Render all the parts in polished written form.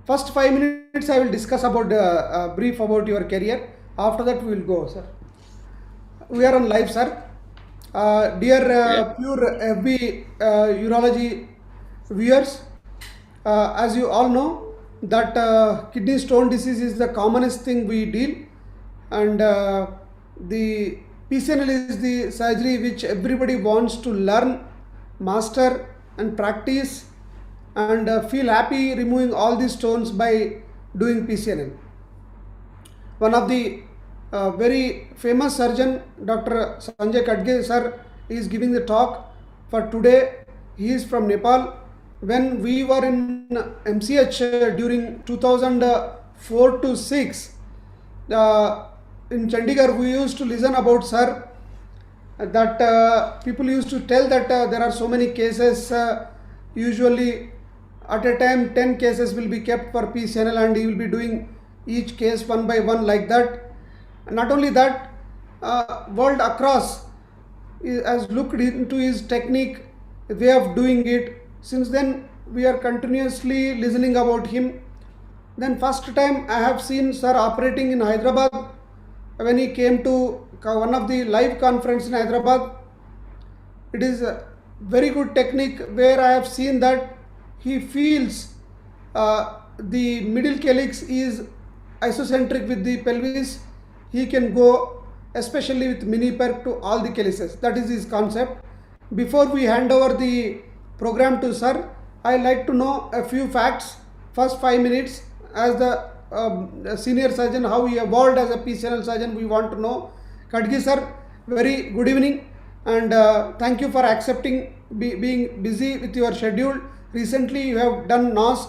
First 5 minutes I will discuss about brief about your career. After that we will go, sir. We are on live, sir. Dear Yeah. pure FB urology viewers, as you all know that kidney stone disease is the commonest thing we deal, and the PCNL is the surgery which everybody wants to learn, master, and practice, and feel happy removing all these stones by doing PCNL. One of the very famous surgeon, Dr. Sanjay Khadgi sir, is giving the talk for today. He is from Nepal. When we were in MCH during 2004 to 6, in Chandigarh, we used to listen about sir that people used to tell that there are so many cases. Usually, at a time, 10 cases will be kept for PCNL, and he will be doing each case one by one like that. Not only that, world across has looked into his technique, way of doing it. Since then, we are continuously listening about him. Then first time I have seen sir operating in Hyderabad when he came to one of the live conference in Hyderabad. It is a very good technique where I have seen that he feels the middle calyx is isocentric with the pelvis. He can go especially with mini perk to all the calyces. That is his concept. Before we hand over the program to sir, I like to know a few facts. First 5 minutes as the senior surgeon, how he evolved as a PCNL surgeon, we want to know. Khadgi sir, very good evening, and thank you for accepting being busy with your schedule. Recently, you have done NOS.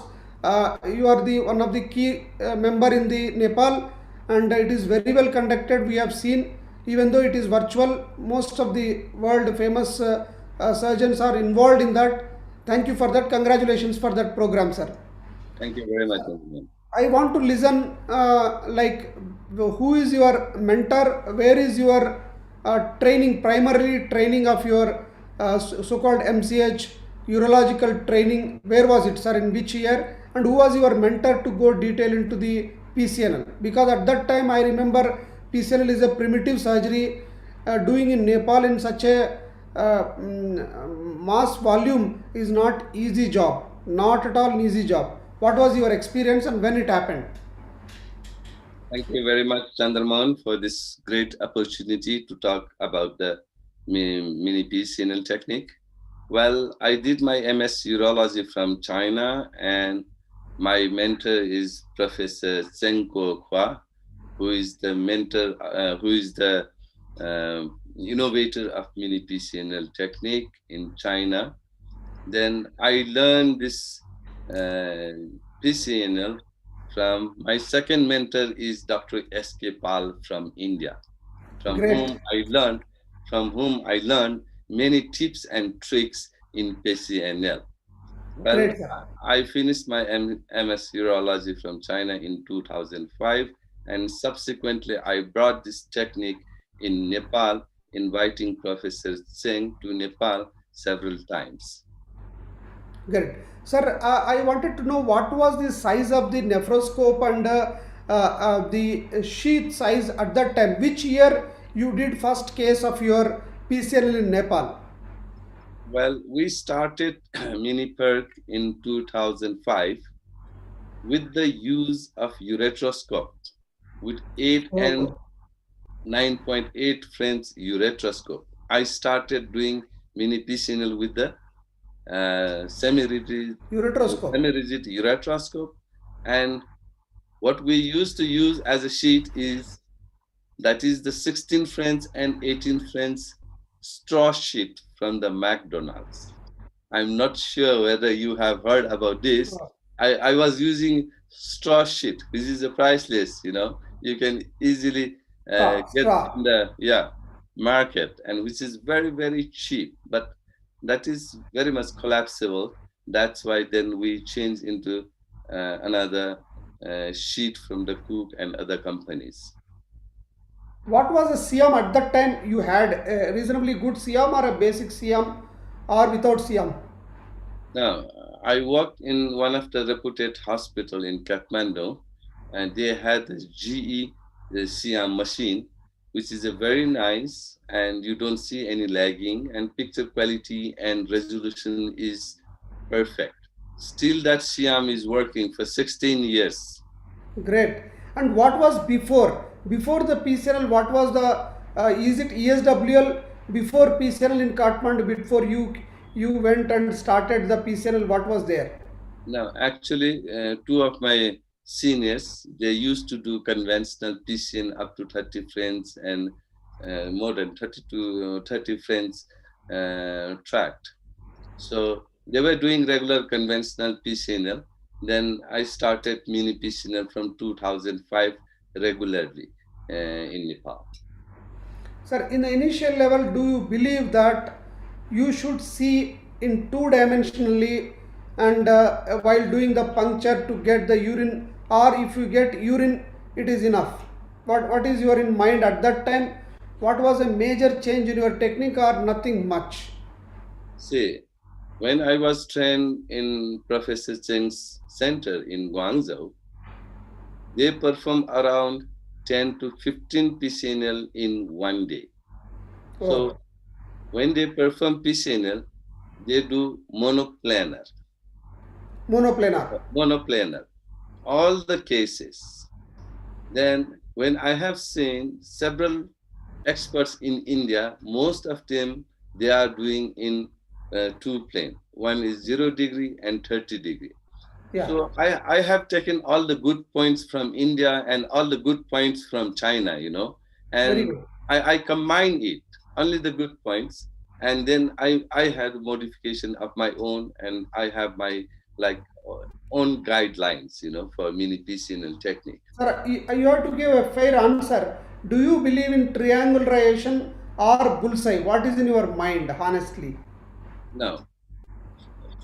You are the one of the key member in the Nepal, and it is very well conducted. We have seen, even though it is virtual, most of the world famous surgeons are involved in that. Thank you for that. Congratulations for that program, sir. Thank you very much, gentlemen. I want to listen like who is your mentor? Where is your training, primarily training of your so-called MCH urological training? Where was it, sir? In which year? And who was your mentor to go detail into the PCNL? Because at that time I remember PCNL is a primitive surgery doing in Nepal in such a mass volume is not easy job, not at all an easy job. What was your experience and when it happened? Thank you very much, Chandramohan, for this great opportunity to talk about the mini PCNL technique. Well, I did my MS Urology from China, and my mentor is Professor Zhengguo Hua, who is the mentor, who is the innovator of mini PCNL technique in China. Then I learned this PCNL from my second mentor is Dr. S.K. Pal from India, from Great, whom I learned many tips and tricks in PCNL. Well, great, sir. I finished my MS Urology from China in 2005, and subsequently I brought this technique in Nepal, inviting Professor Singh to Nepal several times. Great. Sir, I wanted to know what was the size of the nephroscope and the sheath size at that time. Which year you did first case of your PCNL in Nepal? Well, we started Mini Perk in 2005 with the use of ureteroscope with 8 and Oh, 9.8 French ureteroscope. I started doing mini PCNL with the semi-rigid ureteroscope. ureteroscope, and what we used to use as a sheet is the 16 French and 18 French straw sheet from the McDonald's. I'm not sure whether you have heard about this. I was using straw sheet, which is a priceless, you can easily get Straw. in the market, and which is very, very cheap, but that is very much collapsible. That's why then we change into another sheet from the Cook and other companies. What was the CM at that time? You had a reasonably good CM or a basic CM or without CM? Now, I worked in one of the reputed hospital in Kathmandu, and they had this GE the Siam machine, which is a very nice, and you don't see any lagging, and picture quality and resolution is perfect. Still, that Siam is working for 16 years. Great. And what was before? Before the PCNL, what was the, is it ESWL before PCNL in Kathmandu, before you went and started the PCNL, what was there? Now, actually, two of my seniors, they used to do conventional PCN up to 30 friends and more than 30 to 30 friends tracked. So they were doing regular conventional PCNL. Then I started mini PCNL from 2005 regularly in Nepal. Sir, in the initial level, do you believe that you should see in two dimensionally and while doing the puncture to get the urine, or if you get urine, it is enough? What is your in mind at that time? What was a major change in your technique or nothing much? See, when I was trained in Professor Cheng's center in Guangzhou, they perform around 10 to 15 PCNL in one day. Oh, So when they perform PCNL, they do monoplanar. monoplanar. Monoplanar, all the cases. Then when I have seen several experts in India, most of them, they are doing in two plane. One is 0 degree and 30 degree. Yeah. So I have taken all the good points from India and all the good points from China, Very and good. I combine it, only the good points, and then I had modification of my own, and I have my like own guidelines, for mini PCNL technique. Sir, you have to give a fair answer. Do you believe in triangularization or bullseye? What is in your mind, honestly? Now,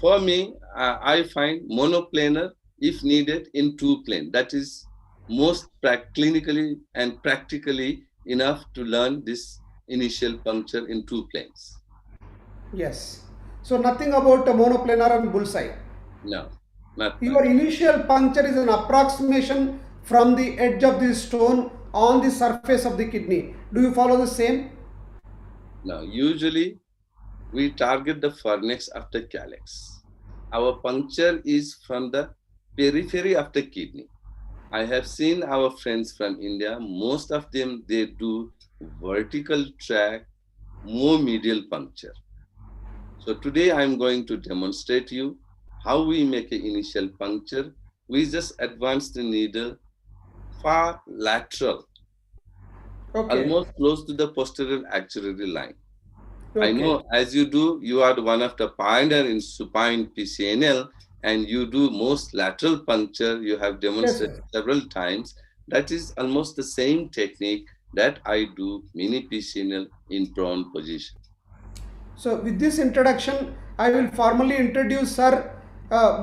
for me, I find monoplanar, if needed, in two plane. That is most clinically and practically enough to learn this initial puncture in two planes. Yes. So nothing about a monoplanar and bullseye. No, not much. Your initial puncture is an approximation from the edge of the stone on the surface of the kidney. Do you follow the same? Now, usually we target the fornix of the calyx. Our puncture is from the periphery of the kidney. I have seen our friends from India, most of them, they do vertical track, more medial puncture. So today I'm going to demonstrate you how we make an initial puncture. We just advance the needle far lateral, almost close to the posterior axillary line. I know, as you do, you are one of the pioneer in supine PCNL, and you do most lateral puncture. You have demonstrated several times. That is almost the same technique that I do mini PCNL in prone position. So with this introduction, I will formally introduce sir.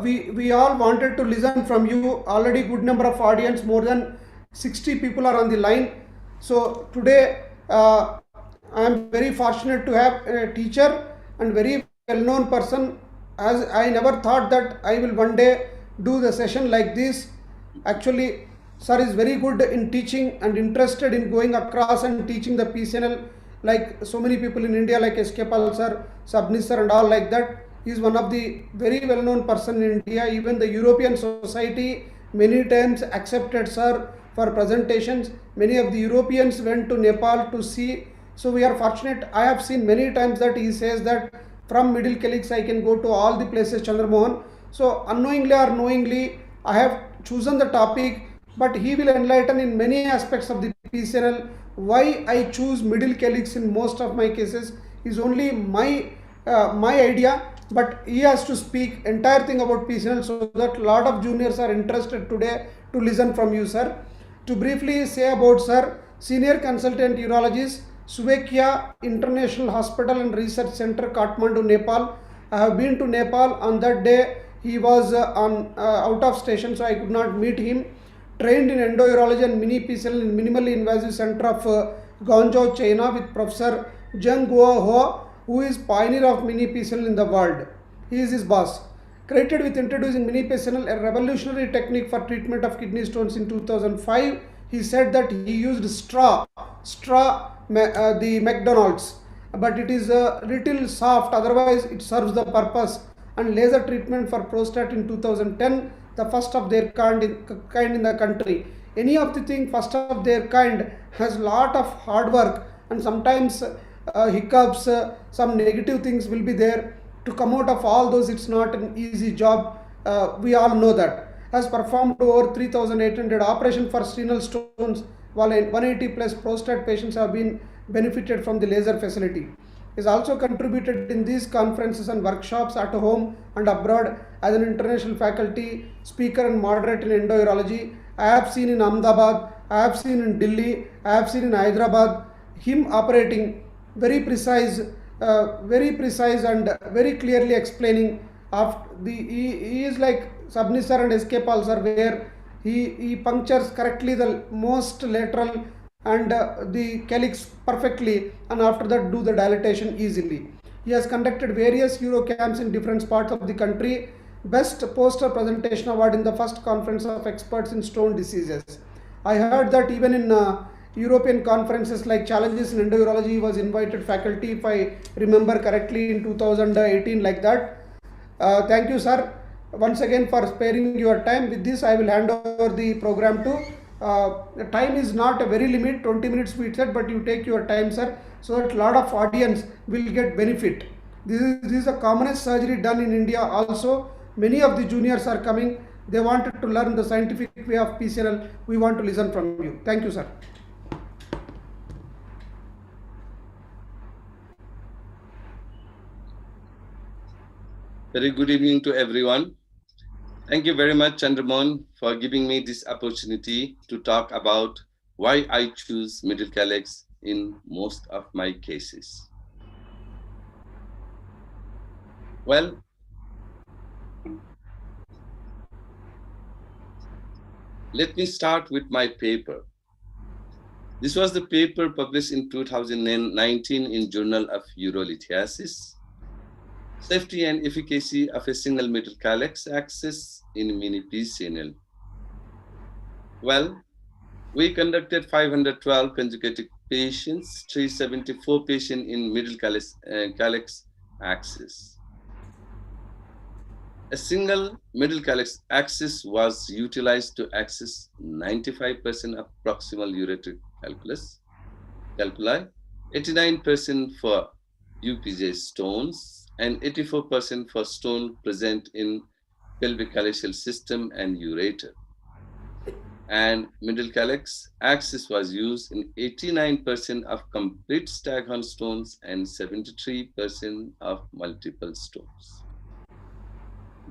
We all wanted to listen from you. Already good number of audience, more than 60 people are on the line. So today I am very fortunate to have a teacher and very well-known person, as I never thought that I will one day do the session like this. Actually, sir is very good in teaching and interested in going across and teaching the PCNL, like so many people in India, like Spekar sir, Sabnis sir, and all like that. He is one of the very well-known person in India. Even the European Society many times accepted sir for presentations. Many of the Europeans went to Nepal to see. So we are fortunate. I have seen many times that he says that from middle calyx I can go to all the places, Chandramohan. So unknowingly or knowingly, I have chosen the topic, but he will enlighten in many aspects of the PCNL. Why I choose middle calyx in most of my cases is only my idea, but he has to speak entire thing about PCNL, so that lot of juniors are interested today to listen from you, sir. To briefly say about sir, senior consultant urologist, Suvekia International Hospital and Research Center, Kathmandu, Nepal. I have been to Nepal. On that day, he was out of station, so I could not meet him. Trained in endourology and mini PCNL in minimally invasive center of Guangzhou, China, with Professor Zheng Guo Ho, who is pioneer of mini PCNL in the world. He is his boss. credited with introducing mini PCNL, a revolutionary technique for treatment of kidney stones in 2005. He said that he used the McDonald's, but it is a little soft, otherwise it serves the purpose. And laser treatment for prostate in 2010, the first of their kind in the country. Any of the thing first of their kind has lot of hard work, and sometimes hiccups, some negative things will be there. To come out of all those, it's not an easy job. We all know that. Has performed over 3,800 operation for renal stones, while 180 plus prostate patients have been benefited from the laser facility. Is also contributed in these conferences and workshops at home and abroad as an international faculty, speaker and moderator in endourology. I have seen in Ahmedabad, I have seen in Delhi, I have seen in Hyderabad, him operating very precise and very clearly explaining. He is like subnissor and escape ulcer, where he punctures correctly the most lateral and the calyx perfectly, and after that do the dilatation easily. He has conducted various Eurocamps in different parts of the country. Best poster presentation award in the first conference of experts in stone diseases. I heard that even in European conferences like Challenges in Endourology, he was invited faculty, if I remember correctly, in 2018, like that. Thank you, sir, once again for sparing your time. With this, I will hand over the program to. The time is not a very limit, 20 minutes we said, but you take your time, sir, so that a lot of audience will get benefit. This is the commonest surgery done in India also. Many of the juniors are coming. They wanted to learn the scientific way of PCNL. We want to listen from you. Thank you, sir. Very good evening to everyone. Thank you very much, Chandramohan, for giving me this opportunity to talk about why I choose middle calyx in most of my cases. Well, let me start with my paper. This was the paper published in 2019 in Journal of Urolithiasis. Safety and efficacy of a single middle calyx access in mini PCNL. Well, we conducted 512 consecutive patients, 374 patients in middle calyx access. A single middle calyx axis was utilized to access 95% of proximal ureteric calculi, 89% for UPJ stones, and 84% for stone present in pelvic calyceal system and ureter. And middle calyx axis was used in 89% of complete staghorn stones and 73% of multiple stones.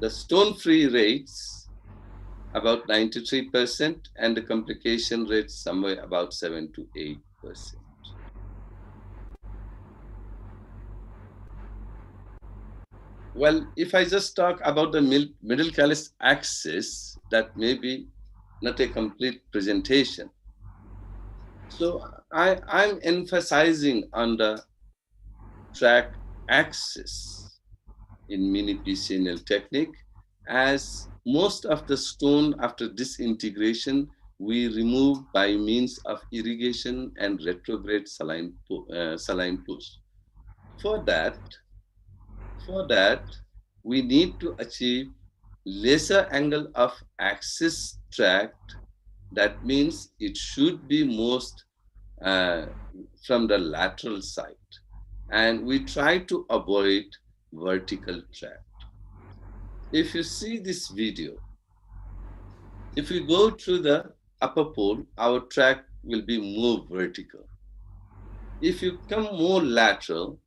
The stone-free rates about 93%, and the complication rates somewhere about 7 to 8%. Well, if I just talk about the middle calyx axis, that may be not a complete presentation. So I'm emphasizing on the track axis in mini PCNL technique, as most of the stone after disintegration we remove by means of irrigation and retrograde saline push. For that, we need to achieve lesser angle of axis tract. That means it should be most from the lateral side. And we try to avoid vertical tract. If you see this video, if we go through the upper pole, our tract will be more vertical. If you come more lateral,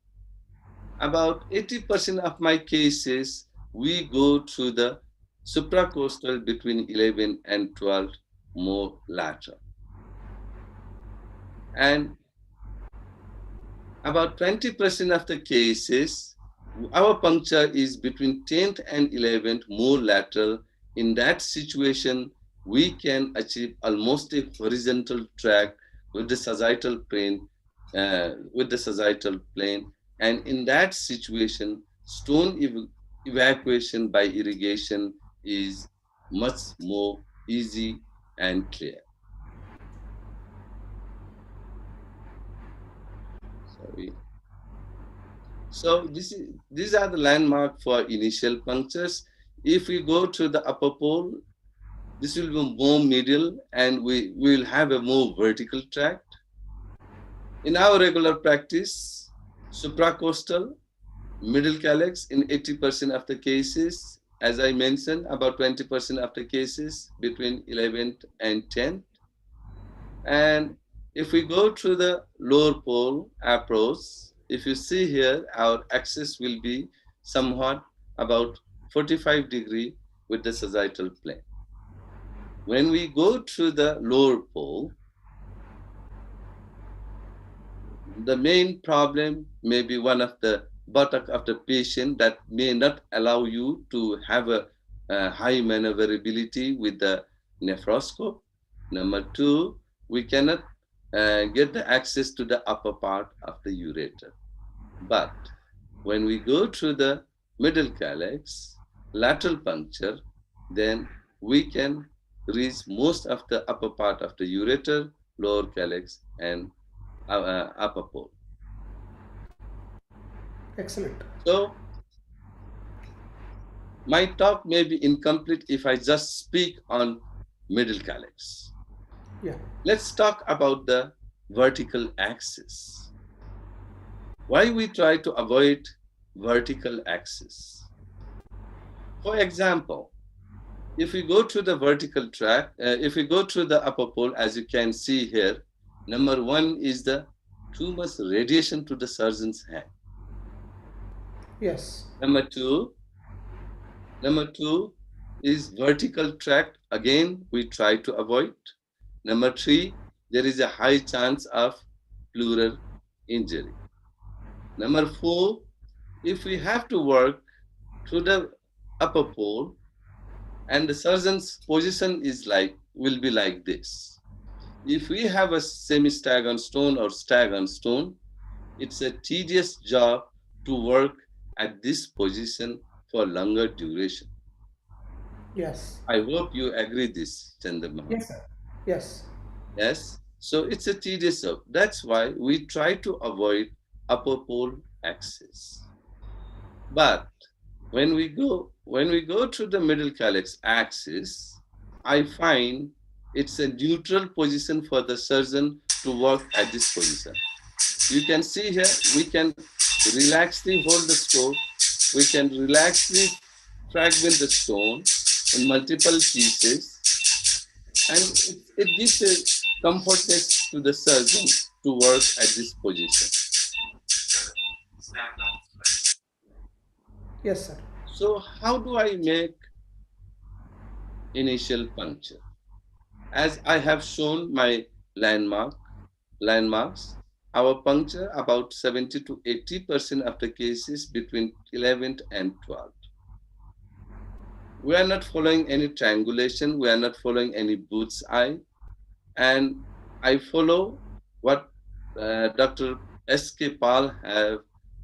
about 80% of my cases, we go through the supracostal between 11 and 12 more lateral. And about 20% of the cases, our puncture is between 10th and 11th more lateral. In that situation, we can achieve almost a horizontal tract with the sagittal plane, And in that situation, stone evacuation by irrigation is much more easy and clear. Sorry. So these are the landmark for initial punctures. If we go to the upper pole, this will be more medial and we will have a more vertical tract. In our regular practice, supracostal, middle calyx in 80% of the cases, as I mentioned, about 20% of the cases between 11th and 10th. And if we go to the lower pole approach, if you see here, our axis will be somewhat about 45-degree with the sagittal plane. When we go to the lower pole, the main problem may be one of the buttock of the patient that may not allow you to have a high maneuverability with the nephroscope. Number two, we cannot get the access to the upper part of the ureter. But when we go to the middle calyx, lateral puncture, then we can reach most of the upper part of the ureter, lower calyx, and upper pole. Excellent. So my talk may be incomplete if I just speak on middle calyx. Yeah. Let's talk about the vertical axis. Why we try to avoid vertical axis? For example, if we go to the vertical track, if we go to the upper pole, as you can see here, number one is the too much radiation to the surgeon's hand. Yes. Number two is vertical tract. Again, we try to avoid. Number three, there is a high chance of pleural injury. Number four, if we have to work through the upper pole and the surgeon's position is will be like this. If we have a semi-stagnant stone or stagnant stone, it's a tedious job to work at this position for longer duration. Yes. I hope you agree this, Chandramohan. Yes, sir. Yes. Yes. So it's a tedious job. That's why we try to avoid upper pole axis. But when we go to the middle calyx axis, I find it's a neutral position for the surgeon to work at this position. You can see here, we can relaxly hold the scope, we can relaxly fragment the stone in multiple pieces, and it gives a comfortness to the surgeon to work at this position. Yes, sir. So how do I make initial puncture? As I have shown my landmarks, our puncture about 70 to 80% of the cases between 11th and 12th. We are not following any triangulation. We are not following any booth's eye. And I follow what Dr. S.K. Pal have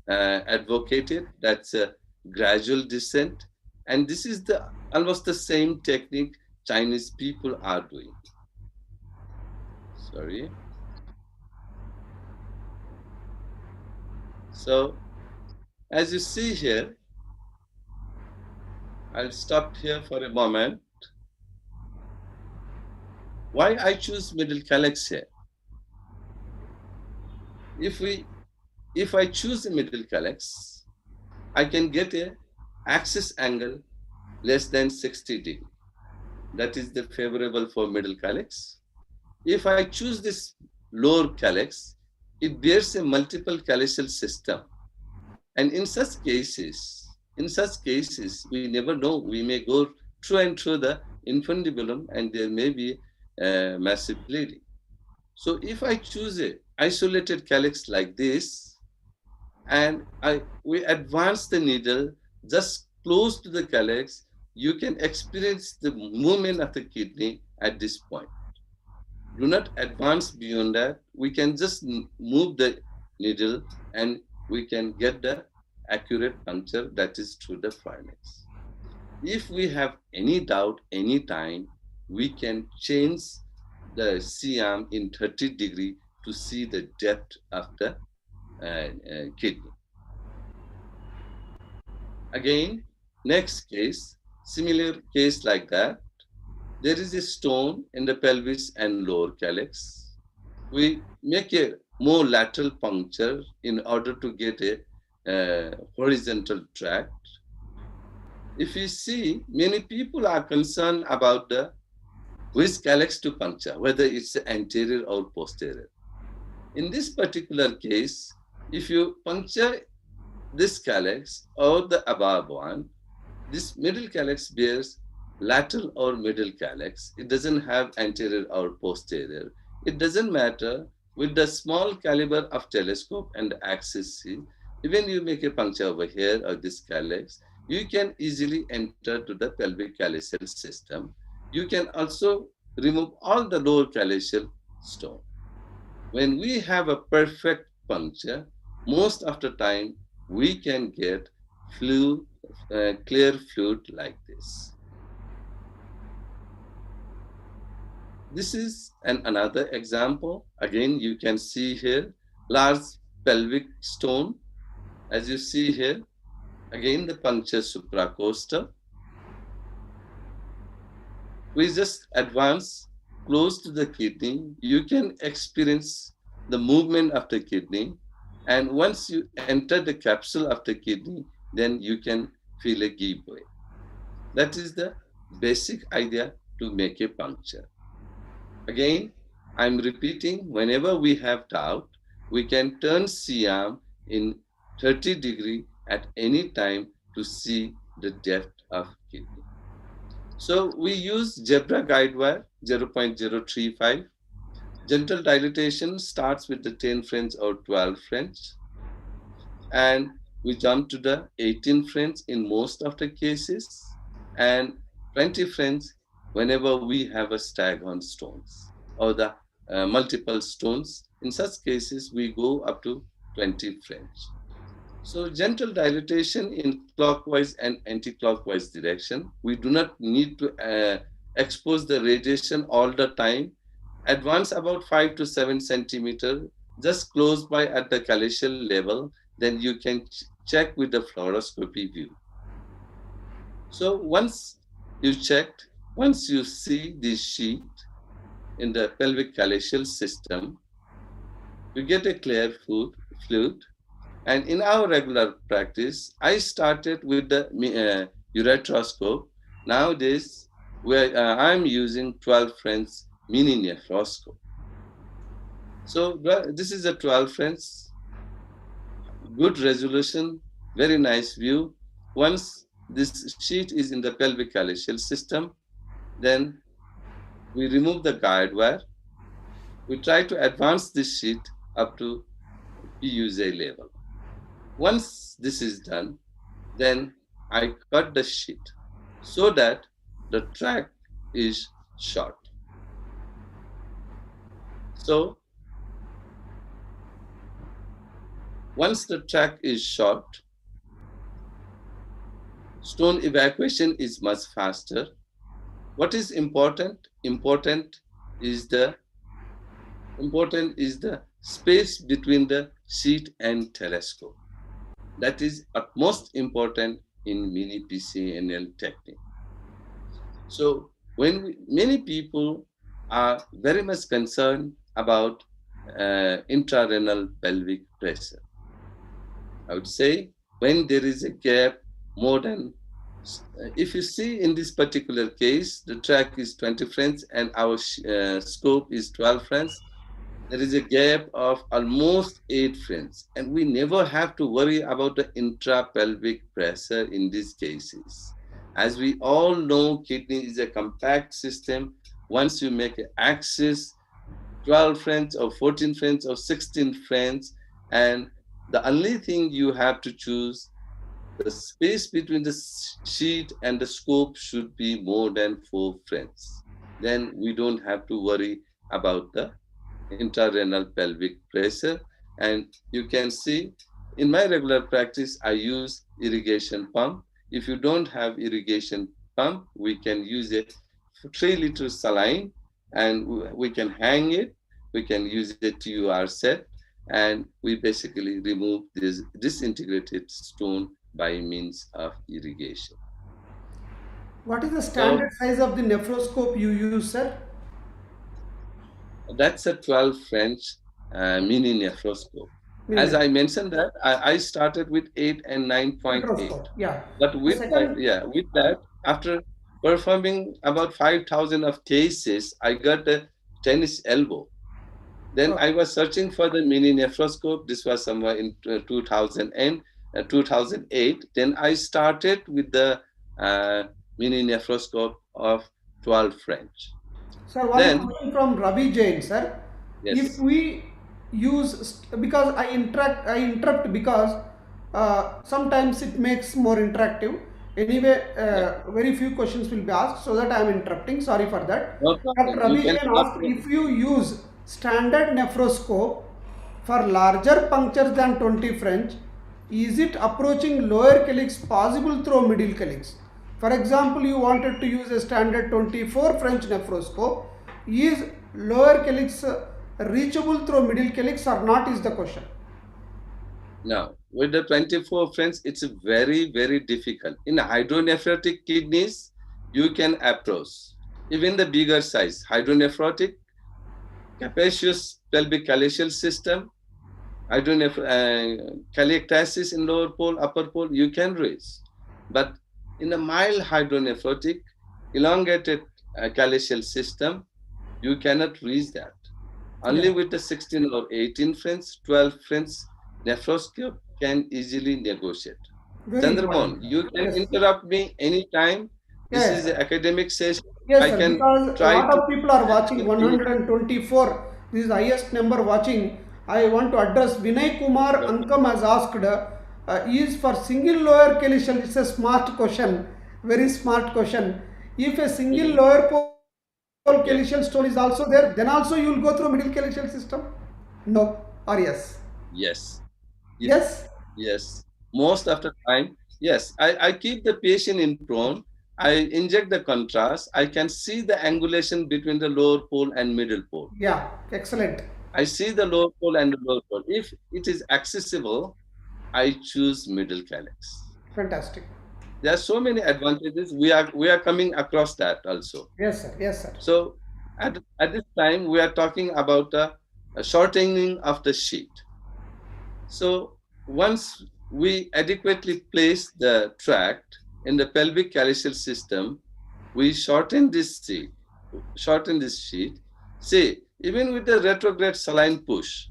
advocated. That's a gradual descent. And this is almost the same technique Chinese people are doing. Sorry. So as you see here, I'll stop here for a moment. Why I choose middle calyx here? If I choose the middle calyx, I can get a axis angle less than 60 degree. That is the favorable for middle calyx. If I choose this lower calyx, it bears a multiple calyxal system. And in such cases, we never know. We may go through and through the infundibulum and there may be massive bleeding. So if I choose a isolated calyx like this, and we advance the needle just close to the calyx, you can experience the movement of the kidney at this point. Do not advance beyond that. We can just move the needle and we can get the accurate puncture, that is through the furnace. If we have any doubt anytime, we can change the CM in 30 degree to see the depth of the kidney. Again, next case, similar case like that. There is a stone in the pelvis and lower calyx. We make a more lateral puncture in order to get a horizontal tract. If you see, many people are concerned about the which calyx to puncture, whether it's anterior or posterior. In this particular case, if you puncture this calyx or the above one, this middle calyx bears lateral or middle calyx. It doesn't have anterior or posterior. It doesn't matter. With the small caliber of telescope and axis C, even you make a puncture over here or this calyx, you can easily enter to the pelvic calyceal system. You can also remove all the lower calyceal stone. When we have a perfect puncture, most of the time we can get fluid, clear fluid like this. This is another example. Again, you can see here large pelvic stone. As you see here, again the puncture supracostal. We just advance close to the kidney. You can experience the movement of the kidney. And once you enter the capsule of the kidney, then you can feel a giveaway. That is the basic idea to make a puncture. Again, I'm repeating, whenever we have doubt, we can turn C-arm in 30 degree at any time to see the depth of kidney. So we use zebra guide wire 0.035. Gentle dilatation starts with the 10 French or 12 French. And we jump to the 18 French in most of the cases, and 20 French whenever we have a staghorn stones or the multiple stones. In such cases, we go up to 20 French. So gentle dilatation in clockwise and anti-clockwise direction. We do not need to expose the radiation all the time. Advance about 5 to 7 centimeter, just close by at the calyceal level, then you can check with the fluoroscopy view. So once you checked, once you see this sheet in the pelvic calyceal system, you get a clear fluid. And in our regular practice, I started with the ureteroscope. Nowadays, I'm using 12 French mini nephroscope. So this is a 12 French, good resolution, very nice view. Once this sheet is in the pelvic calyceal system, then we remove the guide wire. We try to advance this sheet up to PUJ level. Once this is done, then I cut the sheet so that the track is short. So once the track is short, stone evacuation is much faster. What is important? Important is the space between the sheet and telescope. That is utmost important in mini PCNL technique. So many people are very much concerned about intrarenal pelvic pressure. I would say when there is a gap more than, if you see in this particular case, the track is 20 French and our scope is 12 French. There is a gap of almost 8 French, and we never have to worry about the intrapelvic pressure in these cases. As we all know, kidney is a compact system. Once you make an axis, 12 French or 14 French or 16 French, and the only thing you have to choose, the space between the sheet and the scope should be more than 4 French. Then we don't have to worry about the intrarenal pelvic pressure. And you can see in my regular practice, I use irrigation pump. If you don't have irrigation pump, we can use a 3 liter saline, and we can hang it. We can use it to our set, and we basically remove this disintegrated stone by means of irrigation. What is the So standard size of the nephroscope you use, sir? that's a 12 French mini nephroscope. As Mini I mentioned that I started with 8 and 9.8. nephroscope. Yeah. But The with that, second. yeah, with that, after performing about 5,000 of cases, I got a tennis elbow. Then Oh, I was searching for the mini nephroscope. This was somewhere in 2000 and 2008. Then I started with the uh, mini nephroscope of 12 French. sir, one Then, question from Ravi Jain, sir. If yes, we because I interrupt because sometimes it makes more interactive. Anyway, yeah, very few questions will be asked, so that I am interrupting. Sorry for that. no But problem. You Ravi can Jain stop asked me. if you use standard nephroscope for larger punctures than 20 French, is it approaching lower calyx possible through middle calyx? For example, you wanted to use a standard 24 French nephroscope. Is lower calyx reachable through middle calyx or not is the question. Now, with the 24 French, it's very, very difficult. In hydronephrotic kidneys, you can approach even the bigger size hydronephrotic capacious pelvic calyceal system, caliectasis in lower pole, upper pole, you can raise. But in a mild hydronephrotic, elongated calyceal system, you cannot reach that. Only Yeah, with the 16 or 18 French, 12 French nephroscope can easily negotiate. very Chandramohan, important. you can Yes, interrupt me anytime. This yes, is sir. an academic session. Yes, I sir, can because a try lot to of people are watching answer anytime. 124. This is the highest number watching. I want to address Vinay Kumar No Ankam has asked, is for single lower calycial. It's a smart question, very smart question. If a single problem. lower pole Yeah. calycial stone is also there, then also you will go through middle calycial system? No or yes? Yes. Ye- Yes? Yes. Most of the time, yes. I keep the patient in prone. I inject the contrast. I can see the angulation between the lower pole and middle pole. Yeah, excellent. I see the lower pole and the lower pole. If it is accessible, I choose middle calyx. Fantastic. There are so many advantages. We are coming across that also. Yes, sir. Yes, sir. So at this time, we are talking about a shortening of the sheet. So once we adequately place the tract in the pelvic calyceal system, we shorten this sheet. Shorten this sheet. See, even with the retrograde saline push,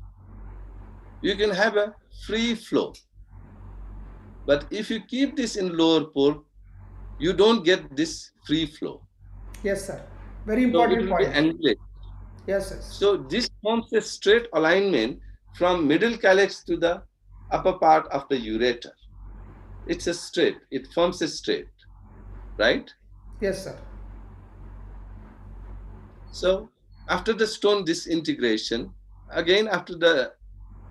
you can have a free flow. But if you keep this in lower pole, you don't get this free flow. Yes, sir. Very So it important will be point. angulated. Yes, yes. So this forms a straight alignment from middle calyx to the upper part of the ureter. It's a straight. It forms a straight, right? Yes, sir. So after the stone disintegration, again after the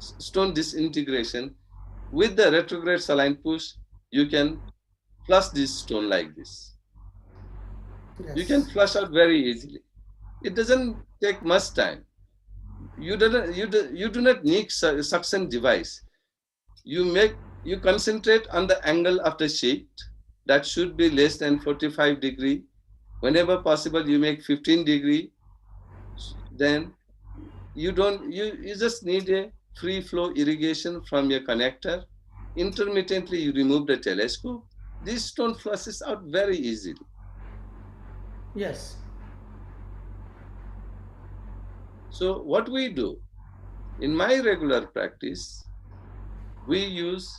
stone disintegration, with the retrograde saline push, you can flush this stone like this. You can Yes. flush out very easily. It doesn't take much time. You do not need suction device. You concentrate on the angle of the sheet that should be less than 45 degree. Whenever possible, you make 15 degree. Then you just need a free flow irrigation from your connector. Intermittently, you remove the telescope. This stone flushes out very easily. Yes. So what we do in my regular practice, we use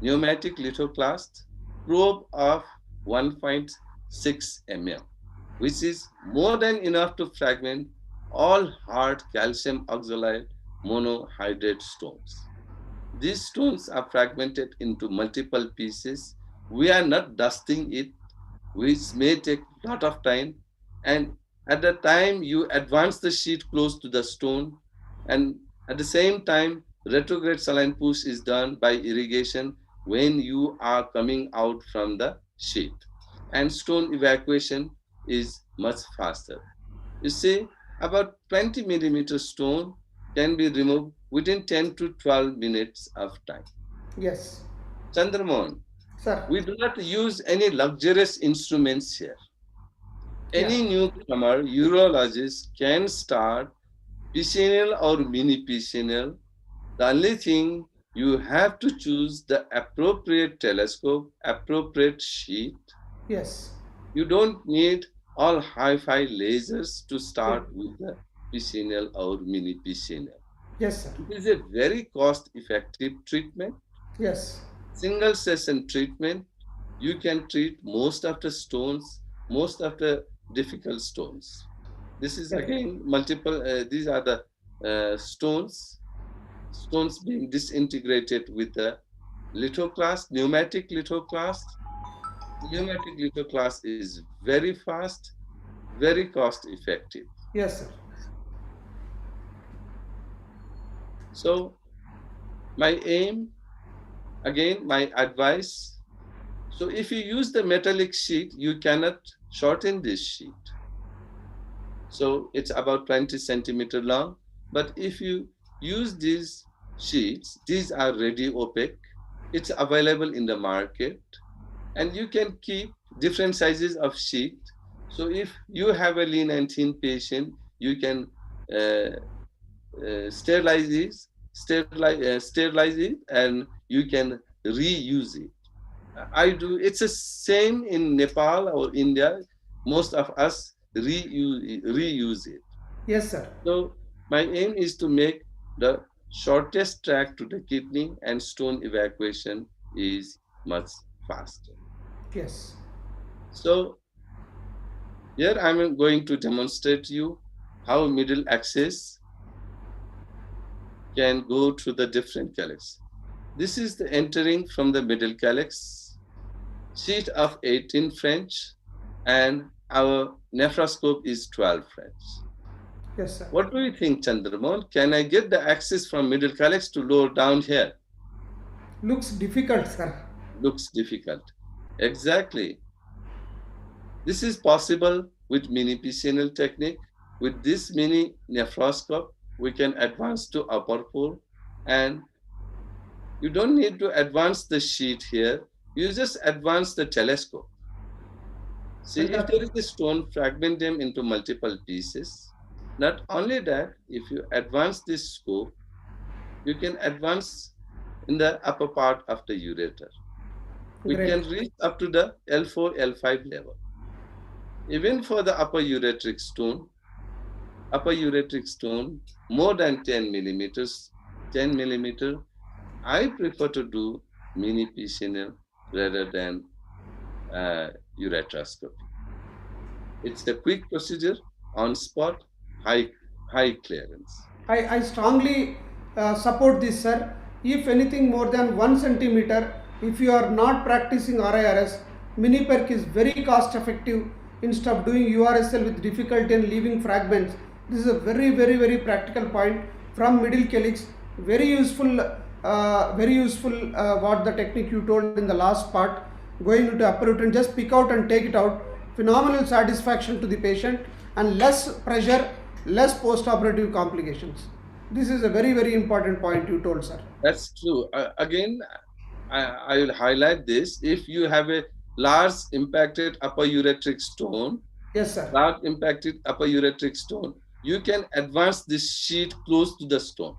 pneumatic lithoclast probe of 1.6 mm, which is more than enough to fragment all hard calcium oxalate monohydrate stones. These stones are fragmented into multiple pieces. We are not dusting it, which may take a lot of time. And at the time you advance the sheet close to the stone, and at the same time Retrograde saline push is done by irrigation when you are coming out from the sheath. And stone evacuation is much faster. You see, about 20 millimeter stone can be removed within 10 to 12 minutes of time. Yes. Chandramohan, Sir. we do not use any luxurious instruments here. Yeah. Any newcomer urologist can start PCNL or mini PCNL. The only thing, you have to choose the appropriate telescope, appropriate sheet. Yes. You don't need all hi-fi lasers to Yeah. start with the PCNL or mini PCNL. Yes, sir. It is a very cost-effective treatment. Yes. Single session treatment, you can treat most of the stones, most of the difficult stones. This is Yes. again multiple, these are the stones being disintegrated with the lithoclast, pneumatic lithoclast. Pneumatic lithoclast is very fast, very cost effective. Yes, sir. So my aim, again, my advice. So if you use the metallic sheet, you cannot shorten this sheet. So it's about 20 centimeter long. But if you use these sheets, these are ready opaque. It's available in the market, and you can keep different sizes of sheet. So if you have a lean and thin patient, you can uh, sterilize it, and you can reuse it. I do. It's the same in Nepal or India. Most of us reuse it. Yes, sir. So my aim is to make the shortest track to the kidney, and stone evacuation is much faster. Yes. So here I'm going to demonstrate you how middle axis can go through the different calyx. This is the entering from the middle calyx, sheet of 18 French, and our nephroscope is 12 French. Yes, sir. What do you think, Chandramohan? Can I get the axis from middle calyx to lower down here? Looks difficult, sir. Looks difficult. Exactly. This is possible with mini PCNL technique. With this mini nephroscope, we can advance to upper pole, and you don't need to advance the sheet here. You just advance the telescope. See, if there is a stone, fragment them into multiple pieces. Not only that, if you advance this scope, you can advance in the upper part of the ureter. We Great. can reach up to the L4, L5 level. Even for the upper ureteric stone, more than 10 millimeters, 10 millimeter, I prefer to do mini PCNL rather than ureteroscopy. It's a quick procedure, on spot, high clearance. I strongly support this, sir. If anything more than 1 centimeter, if you are not practicing RIRS, mini perk is very cost effective instead of doing URSL with difficulty and leaving fragments. This is a very practical point from middle calyx. Very useful, what the technique you told in the last part. Going into upper uterine, just pick out and take it out. Phenomenal satisfaction to the patient and less pressure, less post-operative complications. This is a very important point you told, sir. That's true. Again, I will highlight this. If you have a large impacted upper ureteric stone, Yes, sir. large impacted upper ureteric stone, you can advance this sheet close to the stone.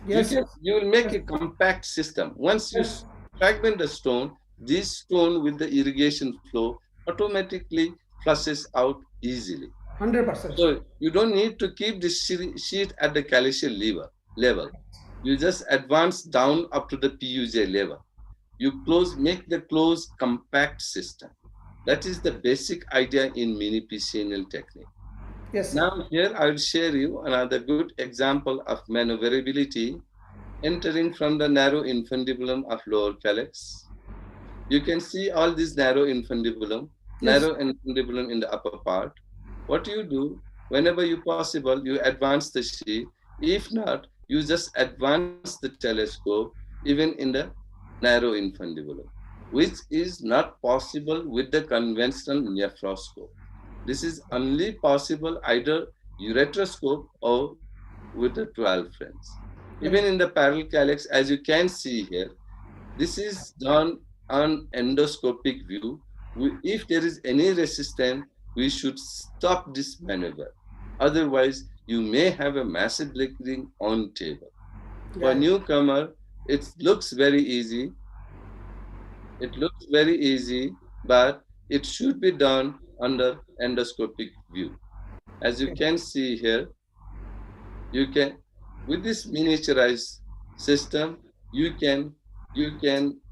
Yes, You will make a compact system. Once you yes. fragment the stone, this stone with the irrigation flow automatically flushes out easily. 100%. So you don't need to keep this sheet at the calyceal level. You just advance down up to the PUJ level. You make the closed compact system. That is the basic idea in mini PCNL technique. Yes, sir. Now here I will share you another good example of maneuverability entering from the narrow infundibulum of lower calyx. You can see all this narrow infundibulum in the upper part. What you do, whenever you possible, you advance the sheet. If not, you just advance the telescope even in the narrow infundibulum, which is not possible with the conventional nephroscope. This is only possible either ureteroscope or with the 12 friends. Even in the parallel calyx, as you can see here, this is done on endoscopic view. If there is any resistance, we should stop this maneuver. Otherwise, you may have a massive bleeding on table. For newcomer, it looks very easy. It looks very easy, but it should be done under endoscopic view. As you can see here, you can, with this miniaturized system, you can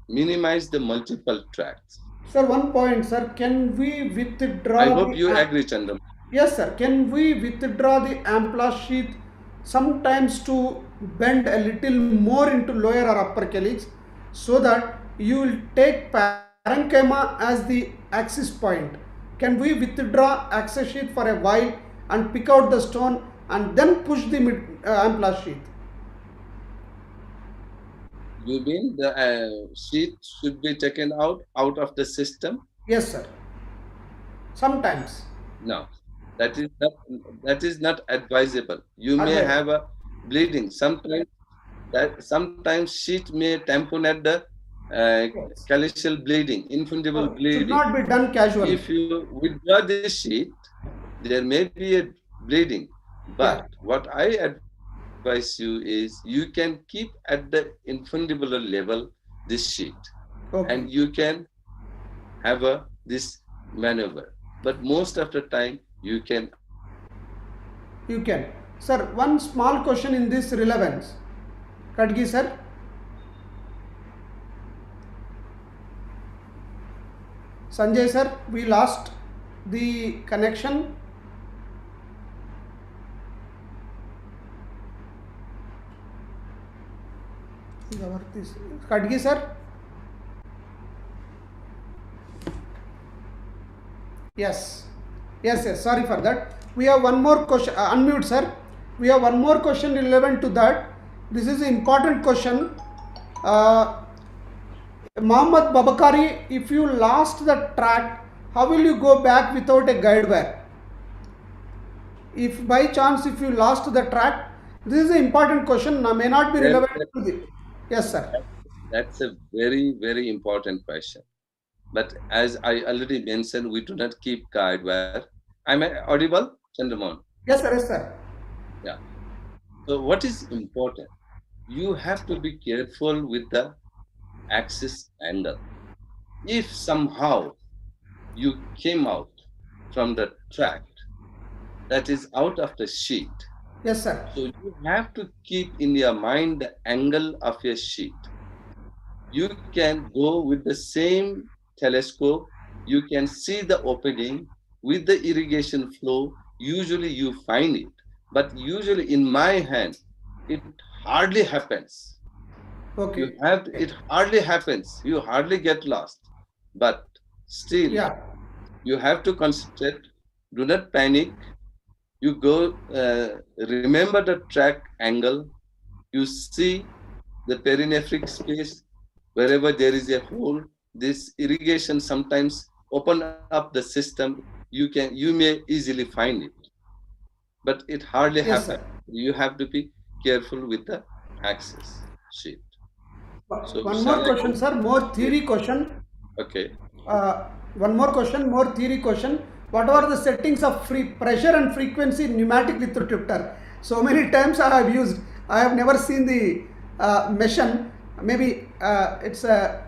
minimize the multiple tracks. Sir, one point, sir. Can we withdraw I hope you agree, Chandram. Yes, sir. Can we withdraw the ampla sheath sometimes to bend a little more into lower or upper calyx so that you will take parenchyma as the axis point? Can we withdraw axis sheath for a while and pick out the stone and then push the ampla sheath? You mean the sheath should be taken out of the system? Yes, sir. Sometimes. No, that is not advisable. You may have a bleeding. Sometimes sheath may tamponade at the calyxal bleeding, infundibule bleeding. Should not be done casually. If you withdraw this sheath, there may be a bleeding. But what I advise you is you can keep at the infundibular level this sheath, and you can have this maneuver. But most of the time you can avoid it. You can. Sir, one small question in this relevance. Khadgi sir. Sanjay sir, we lost the connection. Khadgi sir. Yes. Sorry for that. We have one more question. Unmute, sir. We have one more question relevant to that. This is an important question. Mohammed Babakari, if you lost the track, how will you go back without a guide wire? If by chance, if you lost the track, this is an important question. May not be relevant to the. Yes, sir. That's a very, very important question. But as I already mentioned, we do not keep guide wire. Am I audible, Chandramohan? Yes, sir. Yeah. So what is important? You have to be careful with the axis angle. If somehow you came out from the tract that is out of the sheet. Yes, sir. So you have to keep in your mind the angle of your sheet. You can go with the same telescope. You can see the opening with the irrigation flow. Usually you find it, but usually in my hand, it hardly happens. Okay. It hardly happens. You hardly get lost, but still, you have to concentrate. Do not panic. You go, remember the track angle. You see the perinephric space. Wherever there is a hole, this irrigation sometimes open up the system. You may easily find it, but it hardly happens. Sir. You have to be careful with the axis sheet. So one more question, sir. More theory question. Okay. One more question. More theory question. What are the settings of pressure and frequency in pneumatic lithotripter? So many times I have used. I have never seen the metion. Maybe it's a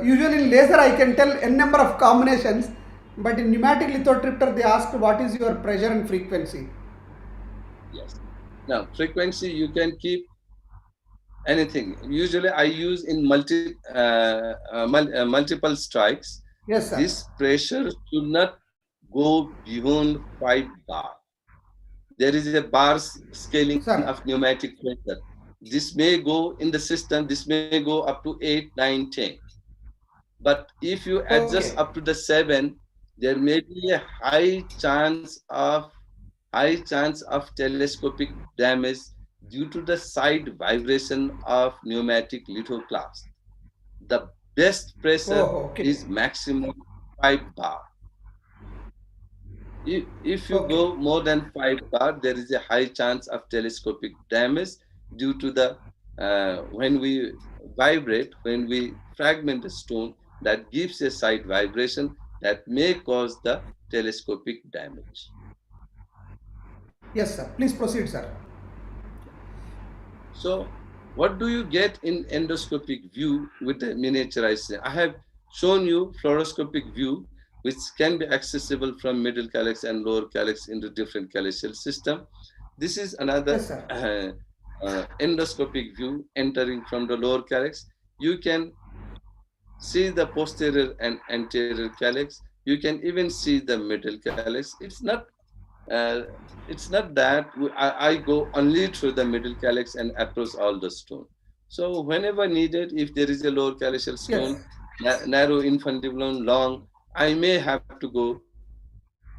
usually in laser I can tell n number of combinations, but in pneumatic lithotripter they ask what is your pressure and frequency. Yes. Now frequency you can keep anything. Usually I use in multiple strikes. Yes, sir. This pressure should not go beyond 5 bar. There is a bar scaling of pneumatic pressure. This may go in the system, this may go up to 8, 9, 10. But if you adjust up to the 7, there may be a high chance of high chance of telescopic damage due to the side vibration of pneumatic lithoclast. The best pressure Oh, okay. is maximum 5 bar. If you Okay. go more than 5 bar, there is a high chance of telescopic damage due to the when we vibrate, when we fragment the stone, that gives a side vibration that may cause the telescopic damage. Yes, sir. Please proceed, sir. So, what do you get in endoscopic view with the miniaturization? I have shown you fluoroscopic view, which can be accessible from middle calyx and lower calyx into different calyxal system. This is another Yes, sir. endoscopic view entering from the lower calyx. You can see the posterior and anterior calyx. You can even see the middle calyx. Uh, it's not that I go only through the middle calyx and approach all the stone. So whenever needed, if there is a lower calyxal Yes. stone, narrow infundibulum, long, I may have to go through the middle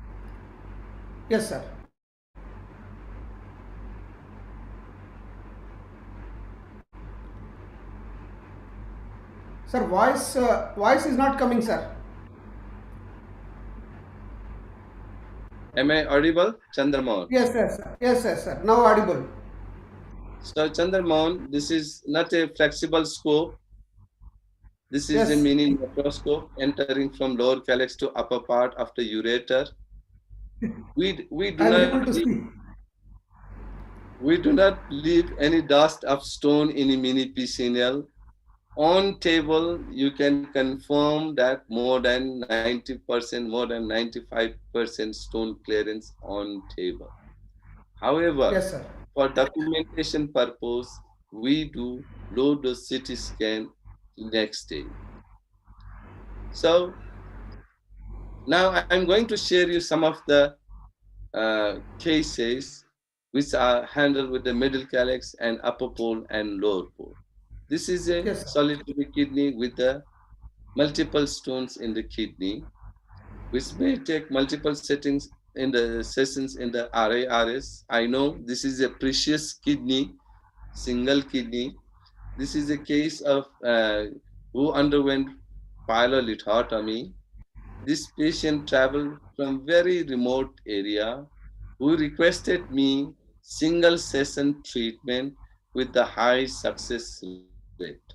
calyx. Yes, sir. Sir, voice is not coming, sir. Am I audible, Chandramohan? Yes, yes, sir. Yes, yes, sir. Now audible. So Chandramohan, this is not a flexible scope. This is a Yes, mini microscope entering from lower calyx to upper part of the ureter. We do I am not able to leave, see. we do not leave any dust of stone in a mini piscinal. On table, you can confirm that more than 90%, more than 95% stone clearance on table. However, Yes, sir. for documentation purpose, we do low dose CT scan next day. So now I'm going to share you some of the cases which are handled with the middle calyx and upper pole and lower pole. This is a Yes, sir. solitary kidney with the multiple stones in the kidney, which may take multiple settings in the sessions in the RARS. I know this is a precious kidney, single kidney. This is a case of who underwent pyelolithotomy. This patient traveled from very remote area who requested me single session treatment with the high success rate.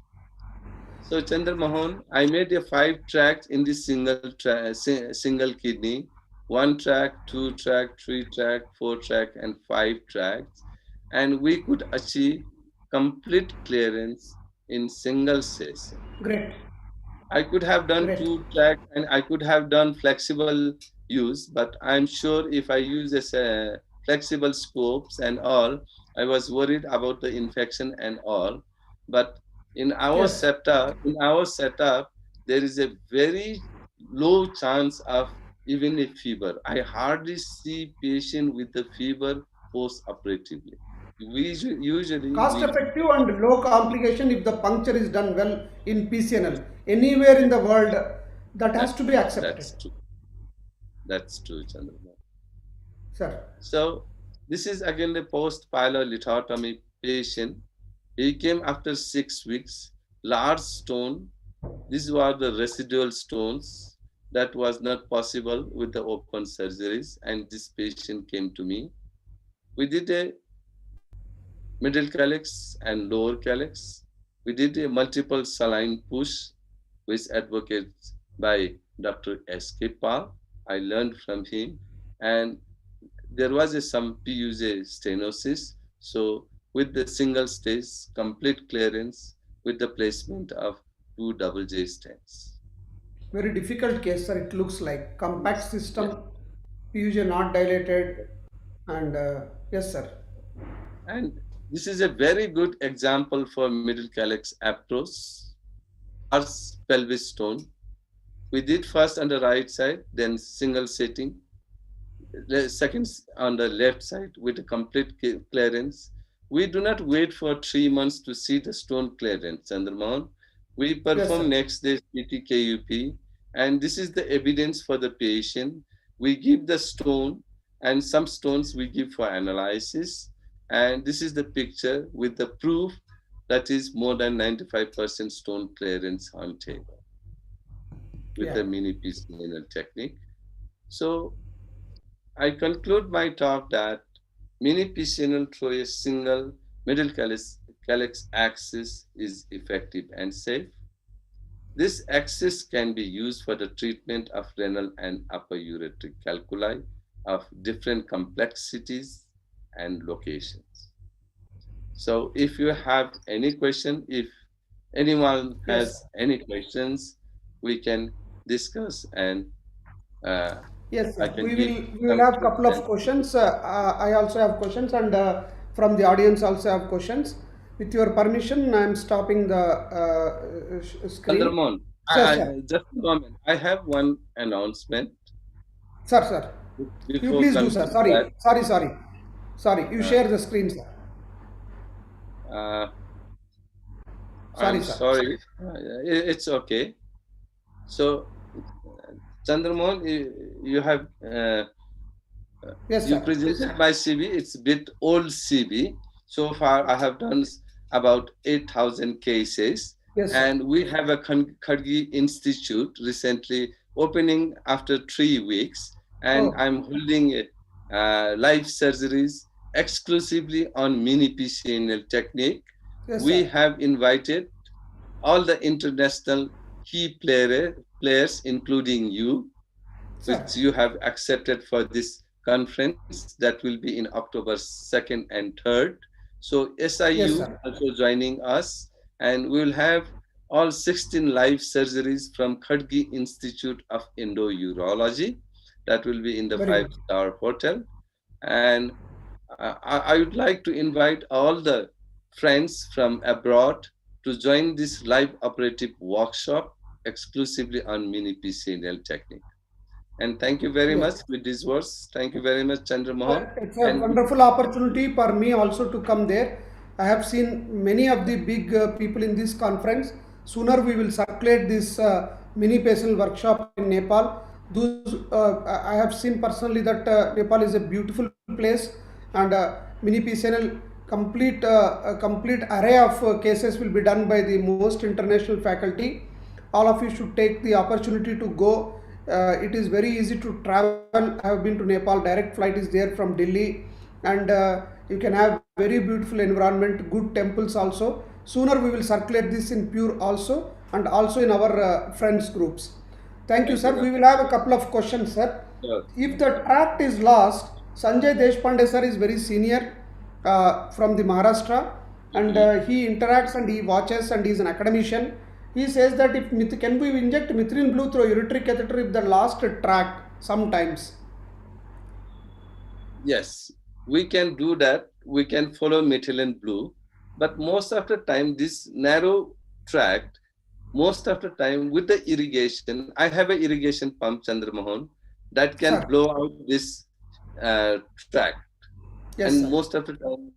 So Chandramohan, I made a 5 tracks in this single kidney, 1 track, 2 track, 3 track, 4 track, and 5 tracks, and we could achieve complete clearance in single session. Great. I could have done Great. 2 tracks and I could have done flexible use, but I'm sure if I use this flexible scopes and all, I was worried about the infection and all. But Yes. in our setup, there is a very low chance of even a fever. I hardly see patient with the fever post-operatively. Usually Cost we effective and low complication if the puncture is done well in PCNL. Anywhere in the world, that has that to be accepted. that's true. That's true, Chandra. Sir. So this is again the post-pyelolithotomy patient. He came after 6 weeks, large stone. These were the residual stones that was not possible with the open surgeries. And this patient came to me. We did a middle calyx and lower calyx. We did a multiple saline push, which advocated by Dr. S.K. Pal. I learned from him. And there was some PUJ stenosis. So with the single stage, complete clearance with the placement of 2 J stents. Very difficult case, sir. It looks like compact Yes. Yeah. system, usually not dilated, and yes, sir. And this is a very good example for middle calyx approach, large pelvis stone. We did first on the right side, then single setting, second on the left side with a complete clearance. We do not wait for 3 months to see the stone clearance, Chandramohan. We Yes, perform sir. next day CTKUP, and this is the evidence for the patient. We give the stone, and some stones we give for analysis. And this is the picture with the proof that is more than 95% stone clearance on table with Yeah. the mini PCNL technique. So I conclude my talk that mini PCNL through a single middle calyx axis is effective and safe. This axis can be used for the treatment of renal and upper ureteric calculi of different complexities and locations. So if you have any question, if anyone Yes, has any questions, we can discuss, and uh, yes, I sir. can We give will have conclude couple of and questions. I also have questions, and from the audience also have questions. With your permission, I am stopping the screen. Chandramohan, Sir, sir, just a moment. I have one announcement sir. You before please do, sir. conclude that. Sorry. You Uh, share the screen, sir. uh, Sorry, I'm sir. sorry. It's okay. So, Chandramohan, you have Yes, you sir. presented my CV. It's a bit old CV. So far, I have done about 8,000 cases, Yes, sir. and we have a Khadgi Institute recently opening after 3 weeks, and Oh, I'm holding live surgeries exclusively on mini PCNL technique. yes, We sir. have invited all the international key players, including you, Sir. which you have accepted for this conference that will be in October 2nd and 3rd. So Yes, SIU sir. also joining us, and we will have all 16 live surgeries from Khadgi Institute of Urology. That will be in the Very good. five-star hotel. And I would like to invite all the friends from abroad to join this live operative workshop exclusively on mini PCNL technique. And thank you very much Yes. with these words. Thank you very much, Chandra Mohan. It's a And wonderful opportunity for me also to come there. I have seen many of the big people in this conference. Sooner we will circulate this mini personal workshop in Nepal. Those I have seen personally that Nepal is a beautiful place, and mini PCNL complete a complete array of cases will be done by the most international faculty. All of you should take the opportunity to go. It is very easy to travel. I have been to Nepal. Direct flight is there from Delhi, and you can have very beautiful environment, good temples also. Sooner we will circulate this in pure also, and also in our friends groups. Thank you, thank you sir. very We will have a couple of questions, sir. much. If the tract is lost, Sanjay Deshpande sir is very senior from the Maharashtra, and Mhm. he interacts and he watches and he is an academician. He says that if can we inject methylene blue through ureteric catheter if the lost tract sometimes? Yes, we can do that. We can follow methylene blue. But most of the time, this narrow tract, most of the time with the irrigation, I have an irrigation pump, Chandramohan, that can Sir. blow out this tract. Yes, And sir. most of the time,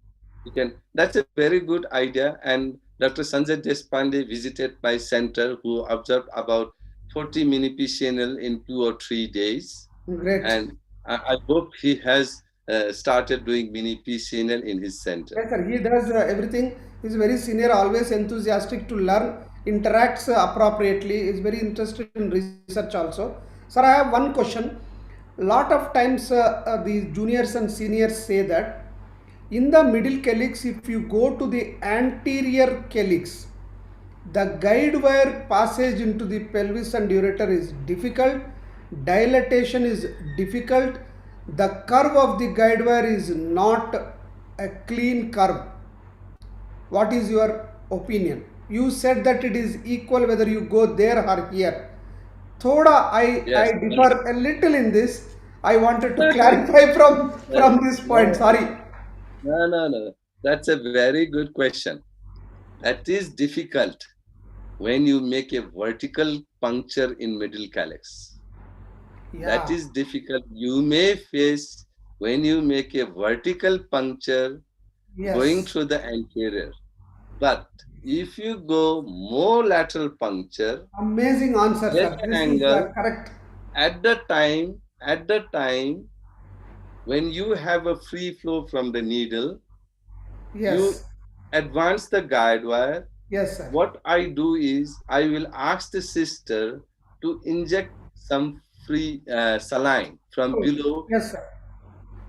you can. That's a very good idea. And Dr. Sanjay Deshpande visited my center, who observed about 40 mini PCNL in 2 or 3 days. Great. And I hope he has started doing mini PCNL in his center. Yes, sir. He does everything. He's very senior, always enthusiastic to learn, interacts appropriately. Is very interested in research also. Sir, I have one question. Lot of times the juniors and seniors say that in the middle calyx, if you go to the anterior calyx, the guide wire passage into the pelvis and ureter is difficult. Dilatation is difficult. The curve of the guide wire is not a clean curve. What is your opinion? You said that it is equal whether you go there or here. Thoda I Yes. differ a little in this. I wanted to clarify from this point. No, Sorry. no. That's a very good question. That is difficult when you make a vertical puncture in middle calyx. That Yeah. is difficult. You may face when you make a vertical puncture going Yes. through the anterior. But if you go more lateral puncture, Amazing answer, less sir. This is angle, correct. at the time when you have a free flow from the needle, you Yes. advance the guide wire. Yes, sir. What I do is I will ask the sister to inject some free saline from Cool. below Yes, sir.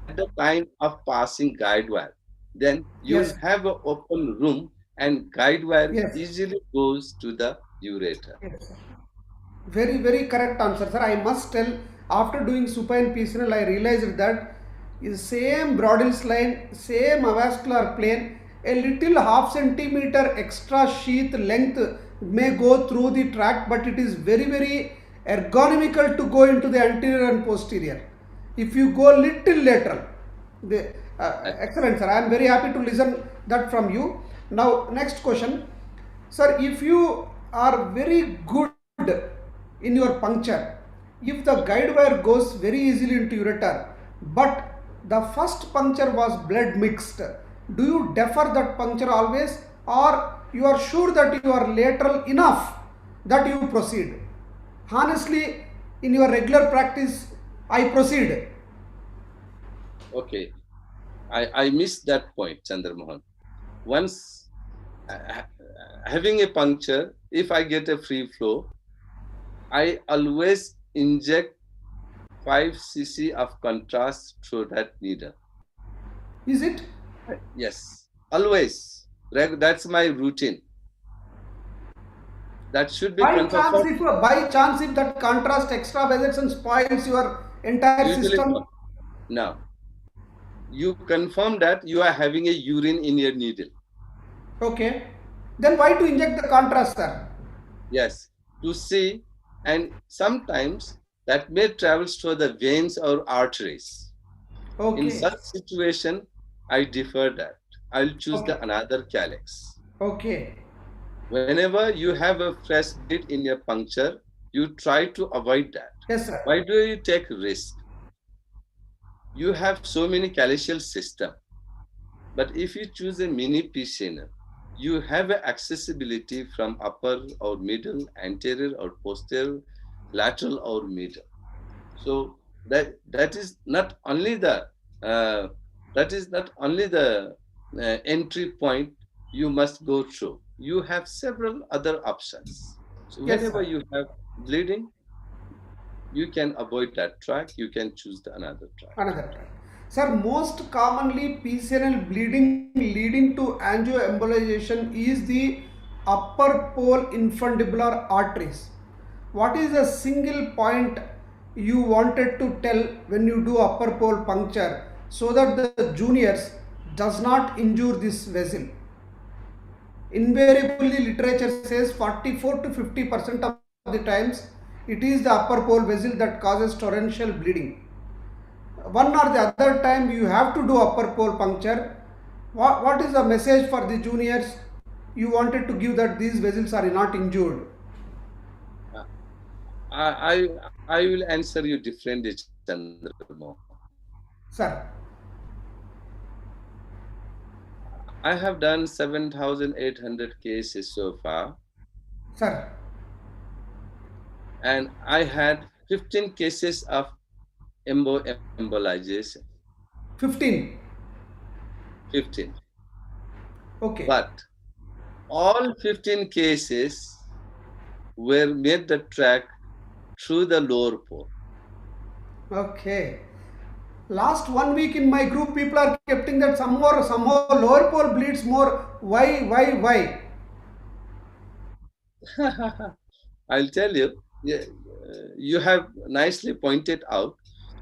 at the time of passing guide wire. Then you'll Yes. have an open room and guide wire Yes. easily goes to the ureter. Yes, sir. Very, very correct answer, sir. I must tell, after doing supine PCNL, I realized that is same Brodil's line, same avascular plane, a little half centimeter extra sheath length may go through the tract, but it is very, very ergonomical to go into the anterior and posterior. If you go little lateral, the, excellent, sir. I am very happy to listen that from you. Now, next question. Sir, if you are very good in your puncture, if the guide wire goes very easily into ureter, but the first puncture was blood mixed, do you defer that puncture always, or you are sure that you are lateral enough that you proceed? Honestly, in your regular practice, I proceed. Okay, I missed that point, Chandramohan. Once uh, having a puncture, if I get a free flow, I always inject 5 cc of contrast through that needle. Is it? Yes, always. That's my routine. That should be confirmed. By chance if that contrast extravasation spoils your entire Usually system, not. Now, you confirm that you are having a urine in your needle. okay, then why to inject the contrast, sir? Yes, to see, and sometimes that may travel through the veins or arteries. In Okay, such situation, I defer that. I'll choose okay, the another calyx. okay. Whenever you have a fresh bleed in your puncture, you try to avoid that. Yes, sir. Why do you take risk? You have so many calicial system, but if you choose a mini PCNL, you have a accessibility from upper or middle, anterior or posterior, lateral or middle. So that is not only the uh, entry point you must go through. You have several other options. So Yes, whenever sir. you have bleeding, you can avoid that track. You can choose the another track. Another track. Sir, most commonly PCNL bleeding leading to angioembolization is the upper pole infundibular arteries. What is the single point you wanted to tell when you do upper pole puncture so that the juniors does not injure this vessel? Invariably, literature says 44 to 50% of the times it is the upper pole vessel that causes torrential bleeding. One or the other time you have to do upper pole puncture. What is the message for the juniors you wanted to give that these vessels are not injured? Uh, I will answer you differently, Chandramohan. Sir, I have done 7,800 cases so far, sir, and I had 15 cases of embolization. 15. 15. Okay, But all 15 cases were made the track through the lower pole. okay. Last 1 week in my group, people are keeping that somehow lower pole bleeds more. Why? I'll tell you, yeah, you have nicely pointed out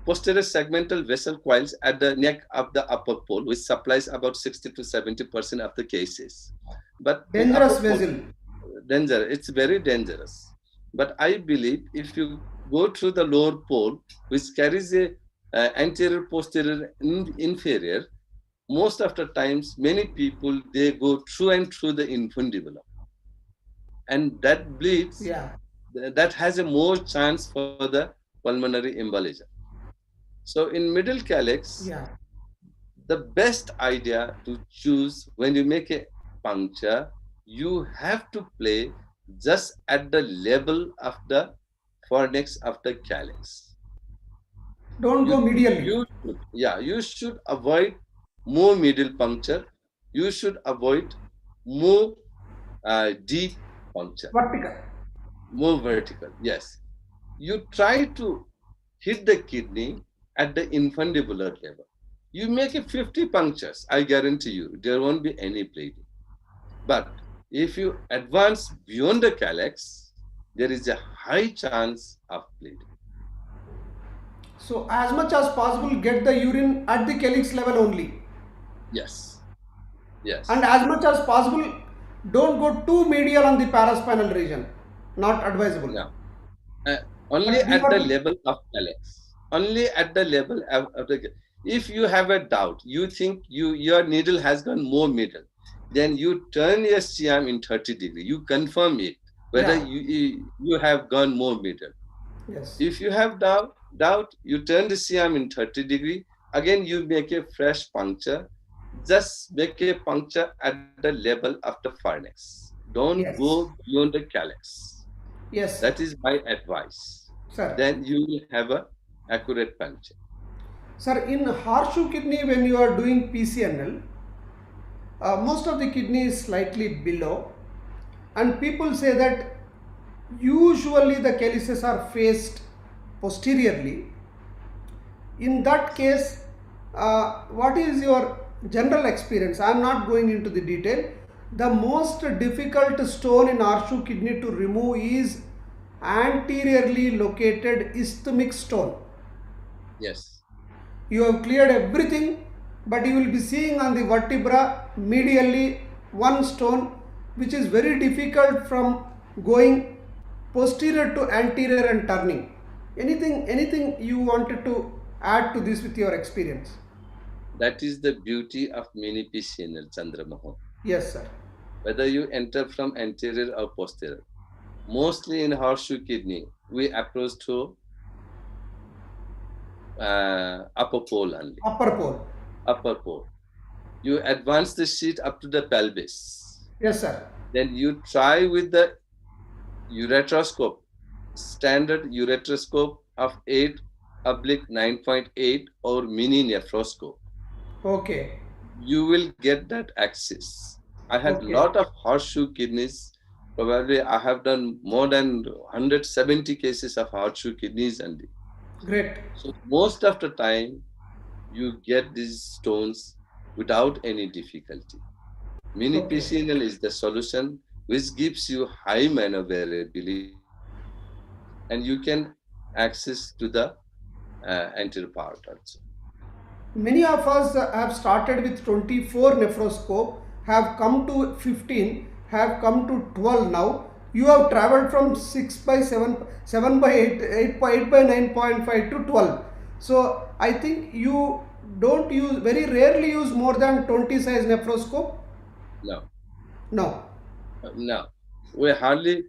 posterior segmental vessel coils at the neck of the upper pole, which supplies about 60 to 70% of the cases. But in Dangerous upper pole, vessel. danger, it's very dangerous. But I believe if you go through the lower pole, which carries a anterior, posterior, inferior, most of the times, many people, they go through and through the infundibulum. And that bleeds, Yeah. that has a more chance for the pulmonary embolism. So in middle calyx, Yeah. the best idea to choose when you make a puncture, you have to play just at the level of the fornix of the calyx. Don't go medially. You should avoid more middle puncture. You should avoid more deep puncture, Vertical. more vertical. Yes, you try to hit the kidney at the infundibular level. You make a 50 punctures, I guarantee you, there won't be any bleeding. But if you advance beyond the calyx, there is a high chance of bleeding. So as much as possible, get the urine at the calyx level only. Yes, And yes. as much as possible, don't go too medial on the paraspinal region. Not advisable. Now, uh, only But be at the vertical. level of calyx. Only at the level of the. If you have a doubt, you think your needle has gone more middle, then you turn your CM in 30 degree. You confirm it whether Yeah. you have gone more middle. Yes. If you have doubt, you turn the CM in 30 degree. Again, you make a fresh puncture. Just make a puncture at the level of the pharynx. Don't Yes. go beyond the calyx. Yes, sir. That is my advice. Sir. Then you will have a accurate puncture. Sir, in horseshoe kidney, when you are doing PCNL, most of the kidney is slightly below, and people say that usually the calyces are faced posteriorly. In that case, what is your general experience? I am not going into the detail. The most difficult stone in horseshoe kidney to remove is anteriorly located isthmic stone. Yes. You have cleared everything, but you will be seeing on the vertebra medially one stone, which is very difficult from going posterior to anterior and turning. Anything you wanted to add to this with your experience? That is the beauty of mini PCNL, Chandramohan. Yes, sir. Whether you enter from anterior or posterior. Mostly in horseshoe kidney, we approach to upper pole only. Upper pole. Upper pole. You advance the sheet up to the pelvis. Yes, sir. Then you try with the ureteroscope, standard ureteroscope of 8/9.8 or mini nephroscope. Okay. You will get that access. I had Okay. lot of horseshoe kidneys. Probably I have done more than 170 cases of horseshoe kidneys, and Great. so most of the time you get these stones without any difficulty. Mini Okay. PCNL is the solution which gives you high maneuverability and you can access to the anterior part also. Many of us have started with 24 nephroscope, have come to 15, have come to 12 now. You have traveled from 6 by 7, 7 by 8, 8 by 9.5 to 12. So I think you don't use, very rarely use more than 20 size nephroscope. No, No. no. We hardly,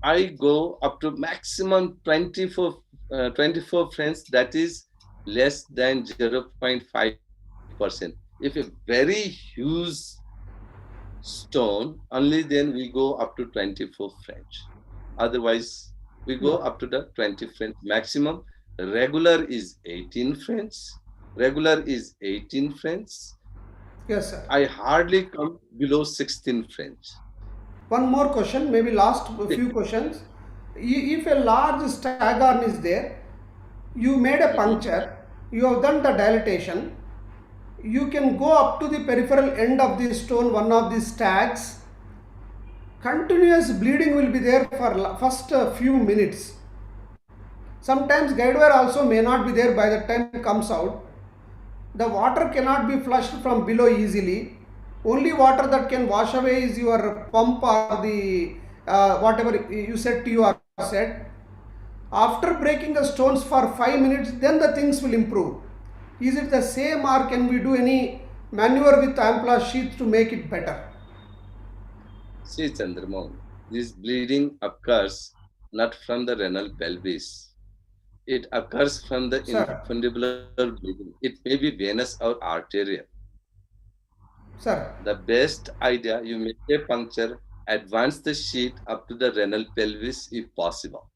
I go up to maximum 24 friends, that is less than 0.5%. If a very huge stone, only then we go up to 24 French. Otherwise, we go No. up to the 20 French maximum. Regular is 18 French. Regular is 18 French. Yes, sir. I hardly come below 16 French. One more question, maybe last few questions. If a large staghorn is there, you made a puncture, you have done the dilatation, you can go up to the peripheral end of the stone, one of the stags. Continuous bleeding will be there for first few minutes. Sometimes guide wire also may not be there by the time it comes out. The water cannot be flushed from below easily. Only water that can wash away is your pump or the whatever you said to you or said. After breaking the stones for 5 minutes, then the things will improve. Is it the same or can we do any maneuver with ampla sheath to make it better? See, Chandramohan, this bleeding occurs not from the renal pelvis. It occurs from the Sir, infundibular bleeding. It may be venous or arterial. sir, The best idea, you make a puncture, advance the sheet up to the renal pelvis if possible.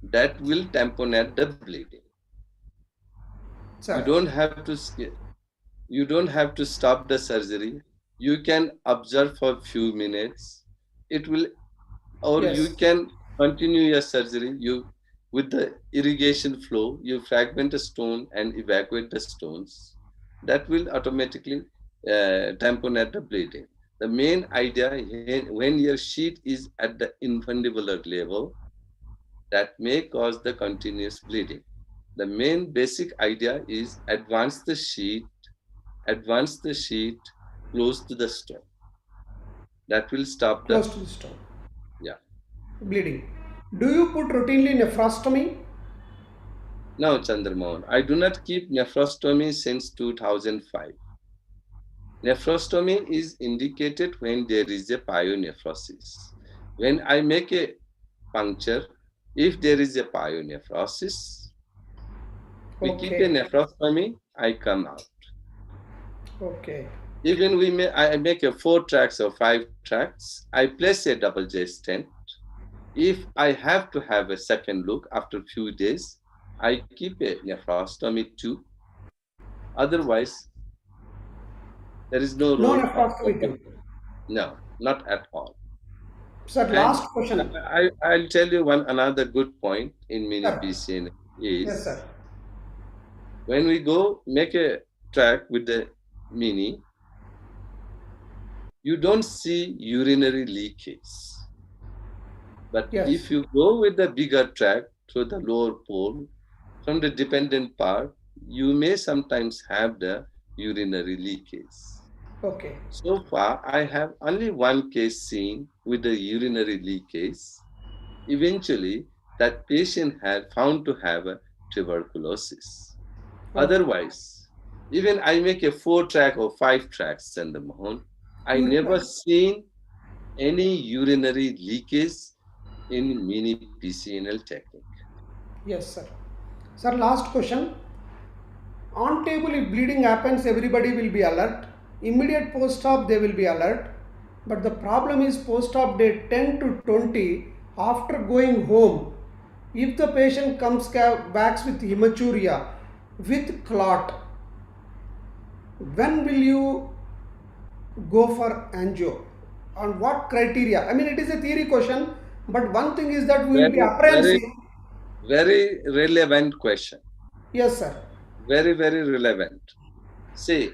That will tamponade the bleeding. You Sir. don't have to you don't have to stop the surgery. You can observe for a few minutes. It will, or you Yes. can continue your surgery. You, with the irrigation flow, you fragment a stone and evacuate the stones. That will automatically tamponade the bleeding. The main idea when your sheet is at the infundibular level, that may cause the continuous bleeding. The main basic idea is advance the sheet close to the stone. That will stop the, Close to the stone. yeah. Bleeding. Do you put routinely nephrostomy? Now, Chandramohan, I do not keep nephrostomy since 2005. Nephrostomy is indicated when there is a pyonephrosis. When I make a puncture, if there is a pyonephrosis, we keep a Okay. nephrostomy, I come out. Okay. Even I make a 4 tracks or 5 tracks, I place a double J stent. If I have to have a second look after a few days, I keep a nephrostomy too. Otherwise, there is no No role of nephrostomy open. too. No, not at all. Sir, And last question. I'll tell you another good point in mini Sir. PCN Yes, is sir. when we go make a track with the mini, you don't see urinary leakage. But if Yes. you go with the bigger track through the lower pole, from the dependent part, you may sometimes have the urinary leakage. Okay. So far, I have only one case seen with the urinary leakage. Eventually, that patient had found to have a tuberculosis. Okay. Otherwise, even I make a 4 track or 5 tracks, Chandramohan, I never Urinary. seen any urinary leakage in mini PCNL technique. Yes, sir. Sir, last question. On table, if bleeding happens, everybody will be alert. Immediate post-op, they will be alert. But the problem is post-op day 10 to 20, after going home, if the patient comes back with hematuria, with clot, when will you go for angio? On what criteria? I mean, it is a theory question, but one thing is that we will be Very, very, apprehensive. very relevant question. Yes, sir. Very, very relevant. See,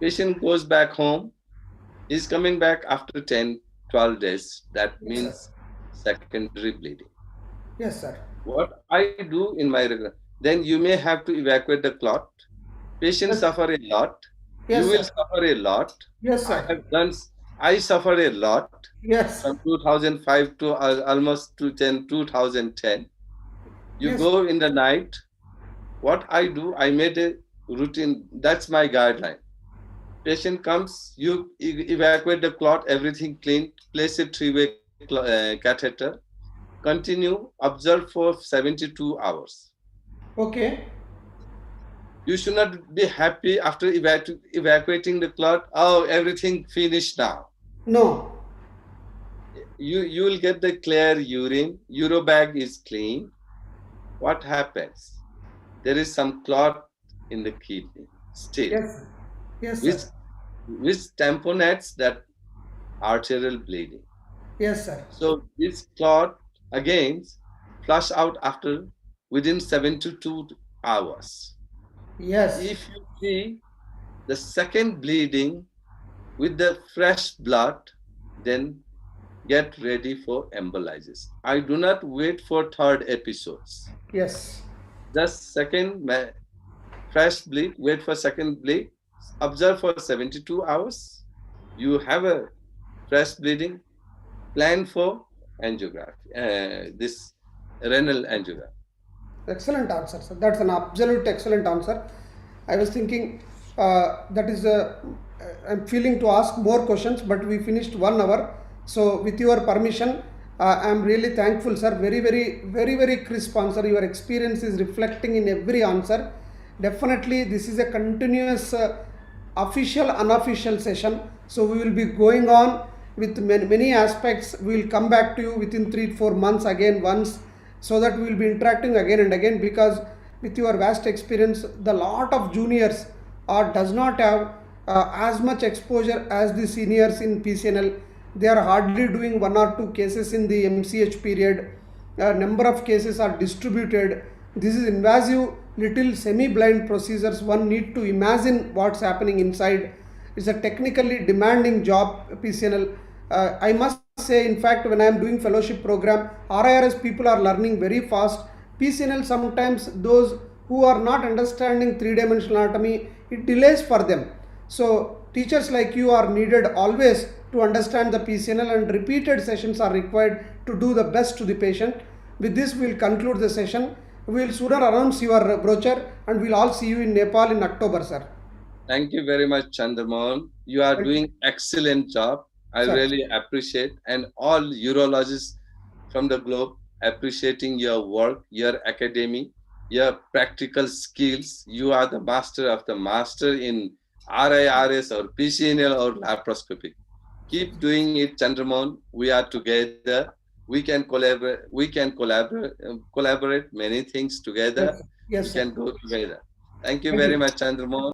patient goes back home. He's coming back after 10, 12 days. That Yes, sir. means secondary bleeding. Yes, sir. What I do in my regular, then you may have to evacuate the clot. Patients Yes, suffer a lot. You yes, will sir. suffer a lot. Yes, I sir. have done, I suffer a lot Yes. from 2005 to almost to 2010. You Yes. go in the night. What I do, I made a routine. That's my guideline. Patient comes, you evacuate the clot, everything clean, place a three-way catheter, continue, observe for 72 hours. Okay. You should not be happy after evacuating the clot. Oh, everything finished now. No. You will get the clear urine. Urobag is clean. What happens? There is some clot in the kidney still, Yes. Yes, which sir. tamponates that arterial bleeding. Yes, sir. So this clot again flush out after within 72 hours. Yes. If you see the second bleeding with the fresh blood, then get ready for embolysis. I do not wait for third episodes. Yes. Just second fresh bleed, wait for second bleed, observe for 72 hours. You have a fresh bleeding, plan for angiography, this renal angiography. Excellent answer, sir. That's an absolute excellent answer. I was thinking that is I'm feeling to ask more questions, but we finished 1 hour. So, with your permission, I'm really thankful, sir. Very, very, very, very crisp answer. Your experience is reflecting in every answer. Definitely, this is a continuous official, unofficial session. So, we will be going on with many aspects. We will come back to you within 3 to 4 months again once, so that we will be interacting again and again, because with your vast experience, the lot of juniors does not have as much exposure as the seniors in PCNL. They are hardly doing one or two cases in the MCH period. A number of cases are distributed. This is invasive, little semi-blind procedures. One need to imagine what's happening inside. It's a technically demanding job, PCNL. I must say, in fact, when I am doing fellowship program, RIRS people are learning very fast. PCNL, sometimes those who are not understanding three-dimensional anatomy, it delays for them. So teachers like you are needed always to understand the PCNL, and repeated sessions are required to do the best to the patient. With this, we will conclude the session. We will sooner announce your brochure, and we'll all see you in Nepal in October, sir. Thank you very much, Chandramohan. You are doing excellent job. I really appreciate, and all urologists from the globe appreciating your work, your academy, your practical skills. You are the master of the master in RIRS or PCNL or laparoscopy. Keep doing it, Chandramohan. We are together. We can collaborate. We can collaborate many things together. Yes, we can go together. Thank you Thank very you. much, Chandramohan.